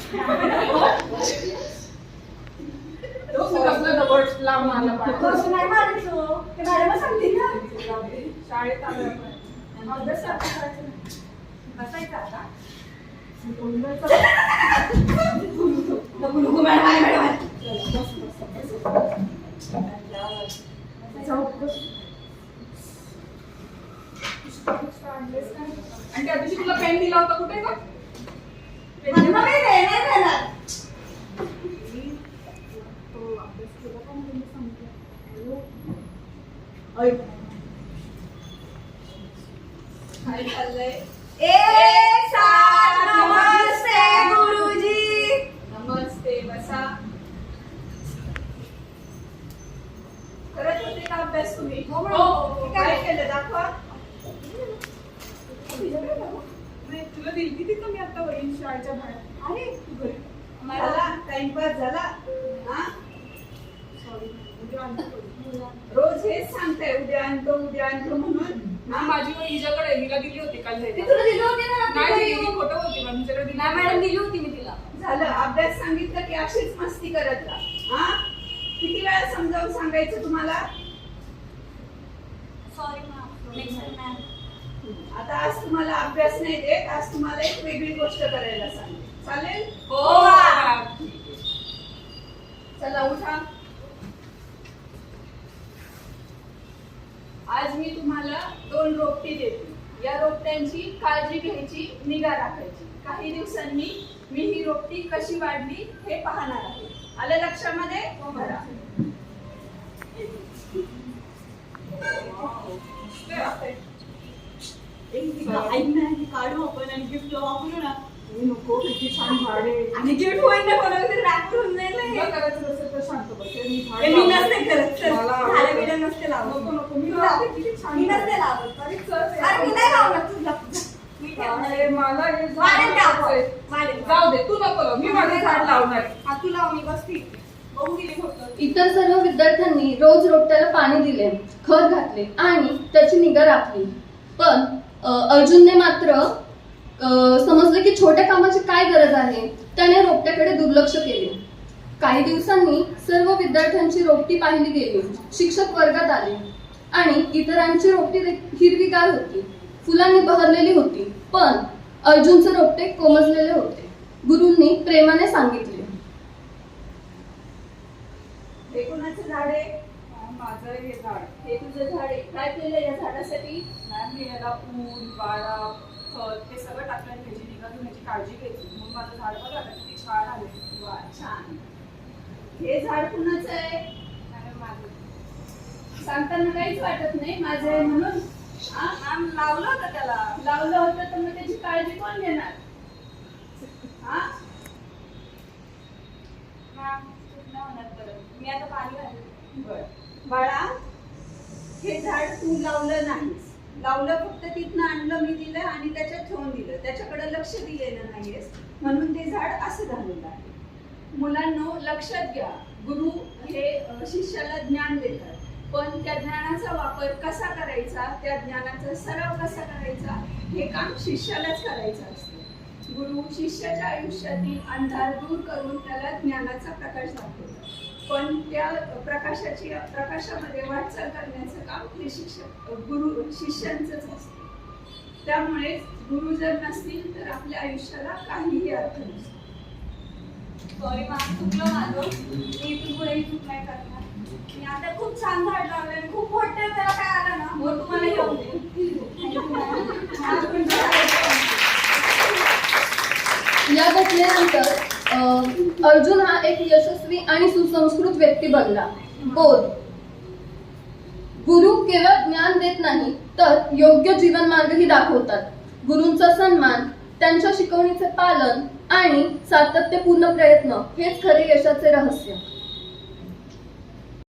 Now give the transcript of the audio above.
शाळेत आणि त्या दिवशी तुला पेन दिला होता कुठे का? काय चाललंय? नमस्ते गुरुजी. नमस्ते, बसा. करत होते का अभ्यास तुम्ही? हो. काय केलं दाखवा. तुला दिली ती मी आता वहीन शाळेच्या बाहेर. अरे मला टाइमपास झाला. सॉरी, रोज हेच सांगताय उद्या आणतो म्हणून. माझी वही हिच्याकडे हिला दिली होती काल. ती तुला दिली होती ना? नाही, ही खोटं होती मॅडम. हिच्याकडे दिली नाही मॅडम, दिली होती मी तिला. झालं अभ्यास सांगितलं की अशीच मस्ती करत राहा. किती वेळा समजावून सांगायचं तुम्हाला? Sorry ma'am. आता आज तुम्हाला अभ्यास नाही देत, आज तुम्हाला एक वेगळी गोष्ट करायला सांगेल. चालेल? हो. चला उठा. आज मी तुम्हाला 2 रोपटी देते. या रोपट्यांची काळजी घ्यायची, निगा राखायची. काही दिवसांनी मी ही रोपटी कशी वाढली हे पाहणार आहे. आलं लक्षामध्ये? बघा. काढू आपण आणि गिफ्ट वापरू ना. नको, किती छान झाड आहे. आणि गिफ्ट होईल ना, कोणाला तरी रॅप करून जाईल ना हे. तुला करायचं नसेल तर शांत बस. हे मी झाड मी लावलं. नसते करत. चल, मला झाडं बिडं नसते लावत. नको, मी लावते. किती छान मी झाड नसते आहे. लावत. अरे चल रे. अरे मी नाही लावणार, तू लाव. मी ठेवणार. अरे मला हे झाड वाढेल का आपण? लावायचंय. वाढेल. जाऊ दे, तू नको लावू. मी माझे झाड लावणार आहे. हा, तू लाव, मी बसते. बघू किती होतं. इतर सर्व विद्यार्थ्यांनी रोज रोपट्याला पाणी दिले, खत घातले आणि त्याची निगा राखली. पण अर्जुनने मात्र समजले की छोट्या कामाची काय गरज आहे. त्याने रोपट्याकडे दुर्लक्ष केले. काही दिवसांनी सर्व विद्यार्थ्यांची रोपटी पाहिली गेली. शिक्षक वर्गात आले आणि इतरांची रोपटी हिरवीगार होती, फुलांनी बहरलेली होती. पण अर्जुनचे रोपटे कोमजलेले होते. गुरूंनी प्रेमाने सांगितले, हे कोणाचं झाड आहे? माझं हे झाड. हे तुझं झाड आहे. काय केलं या झाडासाठी? मॅम मी याला ऊन, वारा, खत हे सगळं टाकलं. ह्याची निगा घेऊन ह्याची काळजी घ्यायची. मग माझं झाड बघा ना किती छान आले. वा, छान. हे झाड कुणाचं आहे? मॅडम माझं. सांगताना काहीच वाटत नाही माझं आहे म्हणून. मॅम लावलं होतं त्याला. लावलं होतं तर मग त्याची काळजी कोण घेणार? मॅम चूक नाही होणार परत. मी आता पाणी घालते. बरं. बाळा, हे झाड तू लावलं नाहीस. लावलं फक्त तिथनं आणलं, मी दिलं आणि त्याच्यात ठेवून दिलं. त्याच्याकडे लक्ष दिलेलं नाहीयेस म्हणून ते झाड असं झालेलं आहे. मुलांनो, लक्षात घ्या, गुरु हे शिष्याला ज्ञान देतात. पण त्या ज्ञानाचा वापर कसा करायचा, त्या ज्ञानाचा सराव कसा करायचा हे काम शिष्यालाच करायचं असतं. गुरु शिष्याच्या आयुष्यातील अंधार दूर करून त्याला ज्ञानाचा प्रकाश दाखवतात. पण त्या प्रकाशामध्ये वाटचाल करण्याचं काम हे शिष्यांचंच असतं. त्यामुळे गुरु जर नसतील तर आपल्या आयुष्याला काहीही अर्थ नसतो. सॉरी मॅम, चुकलं माझं. मी इथून पुढेही चूक नाही करणार. मी आता खूप छान झाड लावलं आणि खूप मोठे त्याला काय आलं ना, मग तुम्हाला घेऊन देईन. या घटनेनंतर अर्जुन हा एक यशस्वी आणि सुसंस्कृत व्यक्ती बनला. बोध: गुरु केवळ ज्ञान देत नाही तर योग्य जीवन मार्गही दाखवतात. गुरूंचा सन्मान, त्यांच्या शिकवणीचे पालन आणि सातत्यपूर्ण प्रयत्न हेच खरे यशाचे रहस्य.